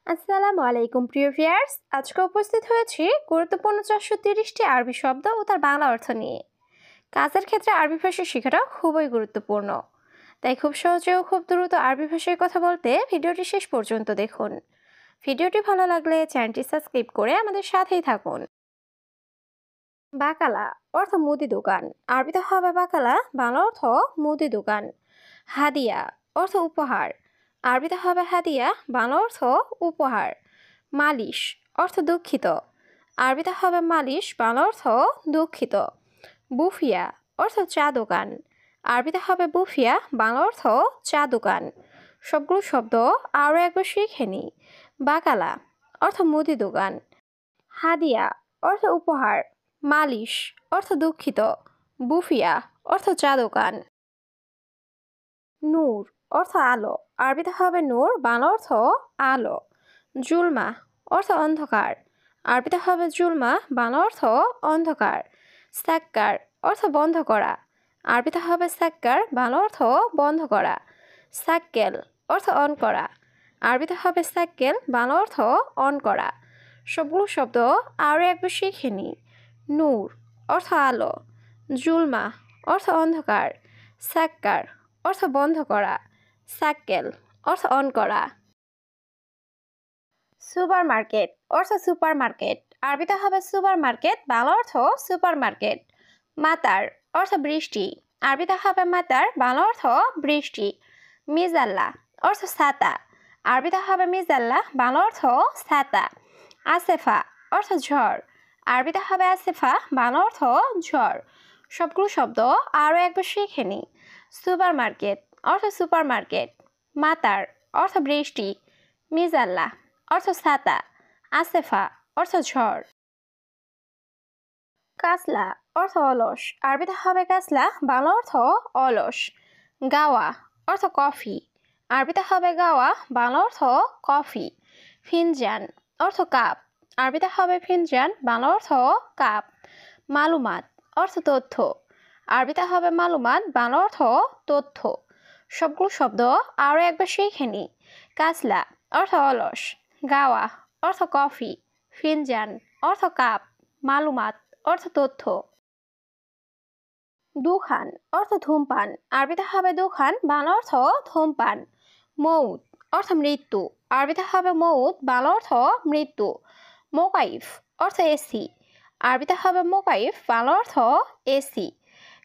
আসসালামু আলাইকুম প্রিয় ভিউয়ার্স, আজকে উপস্থিত হয়েছি গুরুত্বপূর্ণ 430টি আরবি শব্দ ও তার বাংলা অর্থ নিয়ে। কাজের ক্ষেত্রে আরবি ভাষা শেখাটা খুবই গুরুত্বপূর্ণ, তাই খুব সহজে ও খুব দ্রুত আরবি ভাষায় কথা বলতে ভিডিওটি শেষ পর্যন্ত দেখুন। ভিডিওটি ভালো লাগলে চ্যানেলটি সাবস্ক্রাইব করে আমাদের সাথেই থাকুন। বাকালা অর্থ মুদি দোকান, আরবিতে হবে বাকালা, বাংলা অর্থ মুদি দোকান। হাদিয়া অর্থ উপহার, আরবিতে হবে হাদিয়া, বাংলা অর্থ উপহার। মালিশ অর্থ দুঃখিত, আরবিতে হবে মালিশ, বাংলা অর্থ দুঃখিত। বুফিয়া অর্থ চা দোকান, আরবিতে হবে বুফিয়া, বাংলা অর্থ চা দোকান। সবগুলো শব্দ আরও একবার শিখে নিই। বাকালা অর্থ মুদি দোকান, হাদিয়া অর্থ উপহার, মালিশ অর্থ দুঃখিত, বুফিয়া অর্থ চা দোকান। নূর অর্থ আলো, আরবিতে হবে নূর, বাংলা অর্থ আলো। জুলমা অর্থ অন্ধকার, আরবিতে হবে জুলমা, বাংলা অর্থ অন্ধকার। সাক্কার অর্থ বন্ধ করা, আরবিতে হবে সাক্কার, বাংলা অর্থ বন্ধ করা। সাক্কেল অর্থ অন করা, আরবিতে হবে সাক্কেল, বাংলা অর্থ অন করা। সবগুলো শব্দ আরও একবার শিখে নিই। নূর অর্থ আলো, জুলমা অর্থ অন্ধকার, সাক্কার অর্থ বন্ধ করা, সাক্কেল অর্থ অন করা। সুপার মার্কেট অর্থ সুপার মার্কেট, আরবিতে হবে সুপার মার্কেট, বাংলা অর্থ সুপার মার্কেট। মাতার অর্থ বৃষ্টি, আরবিতে হবে মাতার, বাংলা অর্থ বৃষ্টি। মিজাল্লা অর্থ ছাতা, আরবিতে হবে মিজাল্লা, বাংলা অর্থ ছাতা। আসেফা অর্থ ঝড়, আরবিতে হবে আসেফা, বাংলা অর্থ ঝড়। সবগুলো শব্দ আরও একবার শিখে নিই। সুপার মার্কেট অর্থ সুপার মার্কেট, মাতার অর্থ বৃষ্টি, মিজাল্লা অর্থ ছাতা, আসেফা অর্থ ঝড়। কাসলা অর্থ অলস, আরবিতে হবে কাসলা, বাংলা অর্থ অলস। গাওয়া অর্থ কফি, আরবিতে হবে গাওয়া, বাংলা অর্থ কফি। ফিনজান অর্থ কাপ, আরবিতে হবে ফিনজান, বাংলা অর্থ কাপ। মালুমাত অর্থ তথ্য, আরবিতে হবে মালুমাত, বাংলা অর্থ তথ্য। সবগুলো শব্দ আরও একবার শিখে নিই। কাসলা অর্থ অলস, গাওয়া অর্থ কফি, ফিনজান অর্থ কাপ, মালুমাত অর্থ তথ্য। দুখান অর্থ ধূমপান, আরবিতে হবে দুখান, বাংলা অর্থ ধূমপান। মৌত অর্থ মৃত্যু, আরবিতে হবে মৌত, বাংলা অর্থ মৃত্যু। মোকাইফ অর্থ এসি, আরবিতে হবে মোকাইফ, বাংলা অর্থ এসি।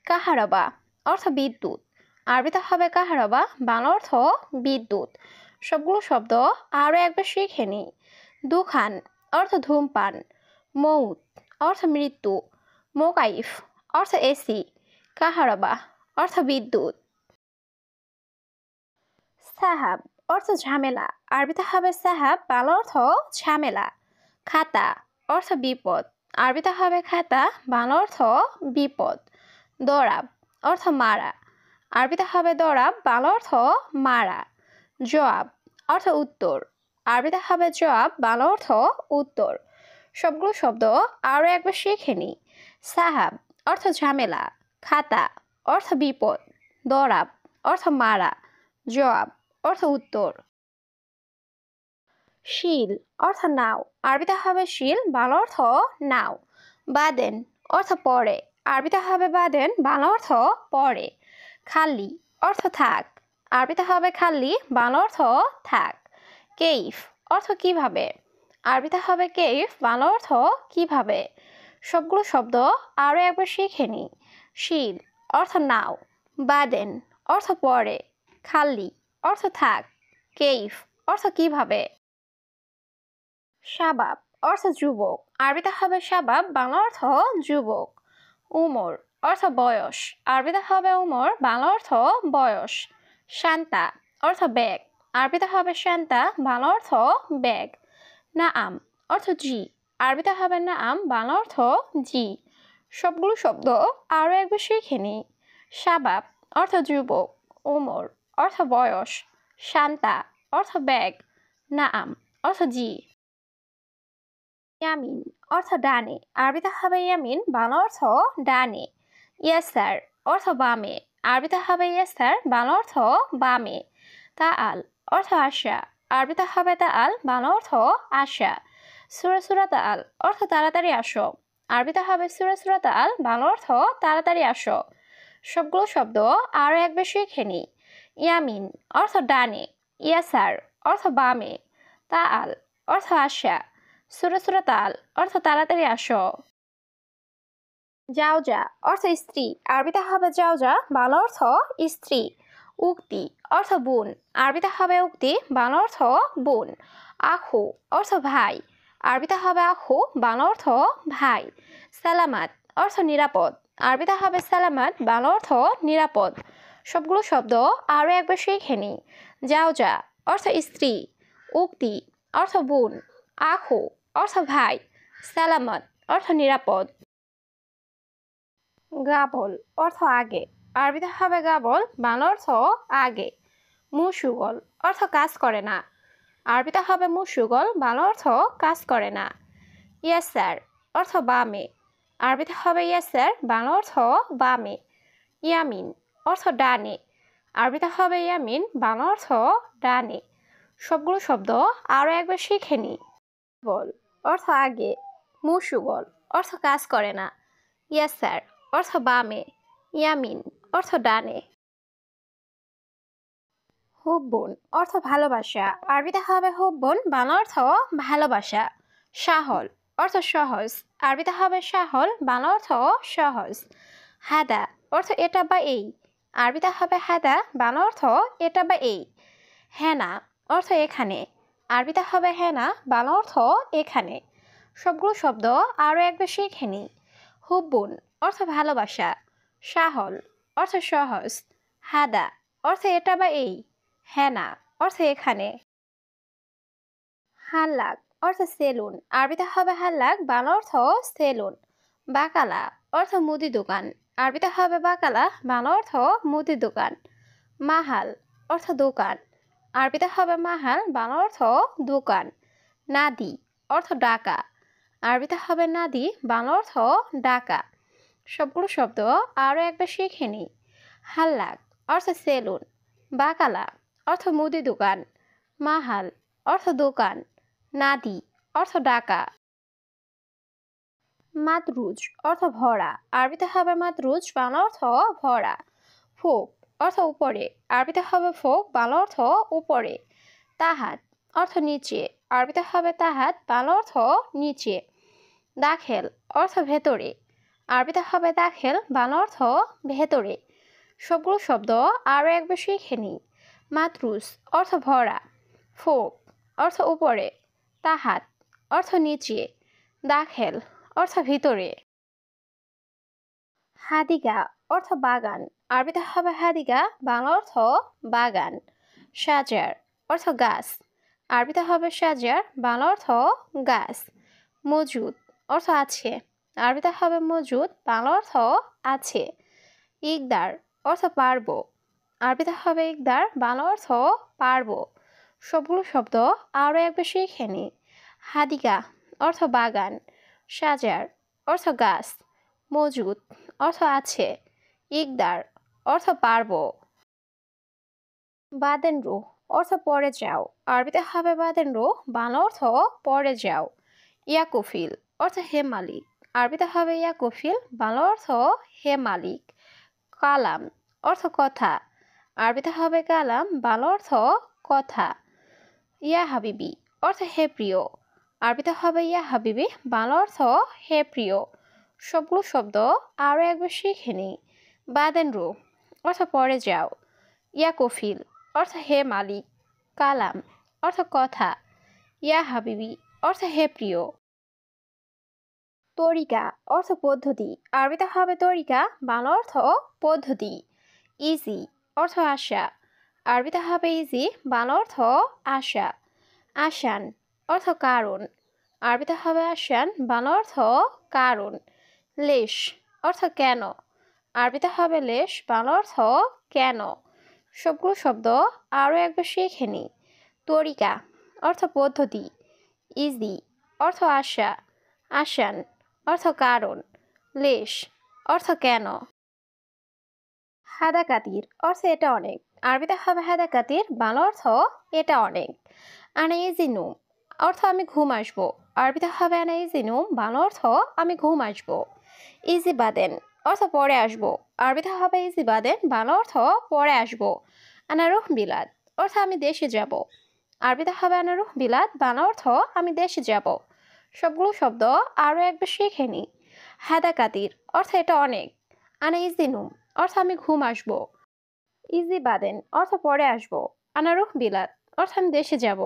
কাহারাবা অর্থ বিদ্যুৎ, আরবিতে হবে কাহারাবা, বাংলা অর্থ বিদ্যুৎ। সবগুলো শব্দ আরও একবার শিখে নিই। দুখান অর্থ ধূমপান, মৌত অর্থ মৃত্যু, মোকাইফ অর্থ এসি, কাহারাবা অর্থ বিদ্যুৎ। সাহাব অর্থ ঝামেলা, আরবিতে হবে সাহাব, বাংলা অর্থ ঝামেলা। খাতা অর্থ বিপদ, আরবিতে হবে খাতা, বাংলা অর্থ বিপদ। দরাব অর্থ মারা, আরবিতে হবে দরাব, বাংলা অর্থ মারা। জবাব অর্থ উত্তর, আরবিতে হবে জবাব, বাংলা অর্থ উত্তর। সবগুলো শব্দ আরও একবার শিখে নিই। সাহাব অর্থ ঝামেলা, খাতা অর্থ বিপদ, দরাব অর্থ মারা, জবাব অর্থ উত্তর। শিল অর্থ নাও, আরবিতে হবে শিল, বাংলা অর্থ নাও। বাদেন অর্থ পরে, আরবিতে হবে বাদেন, বাংলা অর্থ পরে। খালি অর্থ থাক, আরবিতে হবে খালি, বাংলা অর্থ থাক। কেইফ অর্থ কিভাবে, আরবিতে হবে কেইফ, বাংলা অর্থ কিভাবে। সবগুলো শব্দ আরও একবার শিখে নিই। শিল অর্থ নাও, বাদেন অর্থ পরে, খালি অর্থ থাক, কেইফ অর্থ কিভাবে। শাবাব অর্থ যুবক, আরবিতে হবে শাবাব, বাংলা অর্থ যুবক। উমর অর্থ বয়স, আরবিতে হবে উমর, বাংলা অর্থ বয়স। শান্তা অর্থ ব্যাগ, আরবিতে হবে শান্তা, বাংলা অর্থ ব্যাগ। নাআম অর্থ জি, আরবিতে হবে নাআম, বাংলা অর্থ জি। সবগুলো শব্দ আরও একবার শিখে নিই। শাবাব অর্থ যুবক, উমর অর্থ বয়স, শান্তা অর্থ ব্যাগ, নাআম অর্থ জি। ইয়ামিন অর্থ ডানে, আরবিতে হবে ইয়ামিন, বাংলা অর্থ ডানে। ইয়াসার অর্থ বামে, আরবিতে হবে ইয়াসার, বাংলা অর্থ বামে। তাআল অর্থ আসা, আরবিতে হবে তাআল, বাংলা অর্থ আসা। সূরা সূরা তাআল অর্থ তাড়াতাড়ি আসো। আরবিতে হবে সূরা সূরা তাআল, বাংলা অর্থ তাড়াতাড়ি আসো। সবগুলো শব্দ আরো একবার শিখে নিই। ইয়ামিন অর্থ ডানে, ইয়াসার অর্থ বামে, তাআল অর্থ আসা, সূরা সূরা তাআল অর্থ তাড়াতাড়ি আসো। জাওজা অর্থ স্ত্রী। আরবিতে হবে জাওজা, বাংলা অর্থ স্ত্রী। উক্তি অর্থ বোন। আরবিতে হবে উক্তি, বাংলা অর্থ বোন। আখু অর্থ ভাই। আরবিতে হবে আখু, বাংলা অর্থ ভাই। সালামাত অর্থ নিরাপদ। আরবিতে হবে সালামাত, বাংলা অর্থ নিরাপদ। সবগুলো শব্দ আরও একবার শিখে নিই। জাওজা অর্থ স্ত্রী, উক্তি অর্থ বোন, আখু অর্থ ভাই, সালামত অর্থ নিরাপদ। গাবল অর্থ আগে। আরবিতে হবে গাবল, বাংলা অর্থ আগে। মুশুগল অর্থ কাজ করে না। আরবিতে হবে মুশুগল, বাংলা অর্থ কাজ করে না। ইয়াসার অর্থ বামে। আরবিতে হবে ইয়াসার, বাংলা অর্থ বামে। ইয়ামিন অর্থ ডানে। আরবিতে হবে ইয়ামিন, বাংলা অর্থ ডানে। সবগুলো শব্দ আরও একবার শিখে নিই। বল অর্থ আগে, মুশুগল অর্থ কাজ করে না, ইয়াসার অর্থ বামে, ইয়ামিন অর্থ ডানে। হুব্বুন অর্থ ভালোবাসা। আরবিতে হবে হুব্বুন, বাংলা অর্থ ভালোবাসা। সাহল অর্থ সহজ। আরবিতে হবে সাহল, বাংলা অর্থ সহজ। হাদা অর্থ এটা বা এই। আরবিতে হবে হাদা, বাংলা অর্থ এটা বা এই। হেনা অর্থ এখানে। আরবিতে হবে হেনা, বাংলা অর্থ এখানে। সবগুলো শব্দ আরও একবার শিখে নিই। হুব্বুন অর্থ ভালোবাসা। সাহল অর্থ সহজ। হাদা অর্থ এটা বা এই। হেনা অর্থ এখানে। হাল্লাক অর্থ সেলুন। আরবিতে হবে হাল্লাক, বাংলা অর্থ সেলুন। বাকালা অর্থ মুদি দোকান। আরবিতে হবে বাকালা, বাংলা অর্থ মুদি দোকান। মাহাল অর্থ দোকান। আরবিতে হবে মাহাল, বাংলা অর্থ দোকান। নাদি অর্থ ডাকা। আরবিতে হবে নাদি, বাংলা অর্থ ডাকা। সবগুলো শব্দ আরও একবার শিখে নিই। হাল্লাক অর্থ সেলুন। বাকালা অর্থ মুদি দোকান। মাহাল অর্থ দোকান। নাদি অর্থ ডাকা। মাতরুজ অর্থ ভরা। আরবিতে হবে মাতরুজ, বাংলা অর্থ ভরা। ফোক অর্থ উপরে। আরবিতে হবে ফোক, বাংলা অর্থ উপরে। তাহাত অর্থ নিচে। আরবিতে হবে তাহাত, বাংলা অর্থ নিচে। দাখেল অর্থ ভেতরে। আরবিতে হবে দাখেল, বাংলা অর্থ ভেতরে। সবগুলো শব্দ আরও একবার শিখে নিই। মাতরুজ অর্থ ভরা। ফোক অর্থ উপরে। তাহাত অর্থ নিচে। দাখেল অর্থ ভিতরে। হাদিগা অর্থ বাগান। আরবিতে হবে হাদিগা, বাংলা অর্থ বাগান। সাজার অর্থ গাছ। আরবিতে হবে সাজার, বাংলা অর্থ গাছ। মজুদ অর্থ আছে। আরবিতে হবে মজুদ, বাংলা অর্থ আছে। ইকদার অর্থ পারবো। আরবিতে হবে ইকদার, বাংলা অর্থ পারবো। সবগুলো শব্দ আরও একবার শিখে নিই। হাদিগা অর্থ বাগান। সাজার অর্থ গাছ। মজুদ অর্থ আছে। ইকদার অর্থ পারবো। বাদেন রুহ অর্থ পরে যাও। আরবিতে হবে বাদেন রুহ, বাংলা অর্থ পরে যাও। ইয়াকুফিল অর্থ হে মালিক। আরবিতে হবে ইয়াকুফিল, বাংলা অর্থ হে মালিক। কালাম অর্থ কথা। আরবিতে হবে কালাম, বাংলা অর্থ কথা। ইয়া হাবিবি অর্থ হে প্রিয়। আরবিতে হবে ইয়া হাবিবি, বাংলা অর্থ হে প্রিয়। সবগুলো শব্দ আরও একবার শিখে নিই। বাদেন রুহ অর্থ পরে যাও। ইয়াকুফিল অর্থ হে মালিক। কালাম অর্থ কথা। ইয়া হাবিবি অর্থ হে প্রিয়। তরিকা অর্থ পদ্ধতি। আরবিতে হবে তরিকা, বাংলা অর্থ পদ্ধতি। ইজি অর্থ আশা। আরবিতে হবে ইজি, বাংলা অর্থ আশা। আসান অর্থ কারণ। আরবিতে হবে আসান, বাংলা অর্থ কারণ। লেশ অর্থ কেন। আরবিতে হবে লেশ, বাংলা অর্থ কেন। সবগুলো শব্দ আরও একবার শিখে নিই। তরিকা অর্থ পদ্ধতি। ইজি অর্থ আশা। আসান অর্থ কারণ। লেশ অর্থ কেন। হাদা কাতির অর্থ এটা অনেক। আরবিতে হবে হাদা কাতির, বাংলা অর্থ এটা অনেক। আনা ইজি নুম অর্থ আমি ঘুম আসবো। আরবিতে হবে আনা ইজি নুম, বাংলা অর্থ আমি ঘুম আসবো। ইজি বাদেন অর্থ পরে আসবো। আরবিতে হবে ইজি বাদেন, বাংলা অর্থ পরে আসবো। আনা রুহ বিলাদ অর্থ আমি দেশে যাব। আরবিতে হবে আনা রুহ বিলাদ, বাংলা অর্থ আমি দেশে যাব। সবগুলো শব্দ আরও একবার শিখে নিই। হাদা কাতির অর্থ এটা অনেক। আনা ইজি নুম অর্থ আমি ঘুম আসবো। ইজি বাদেন অর্থ পরে আসবো। আনা রুহ বিলাদ অর্থ আমি দেশে যাব।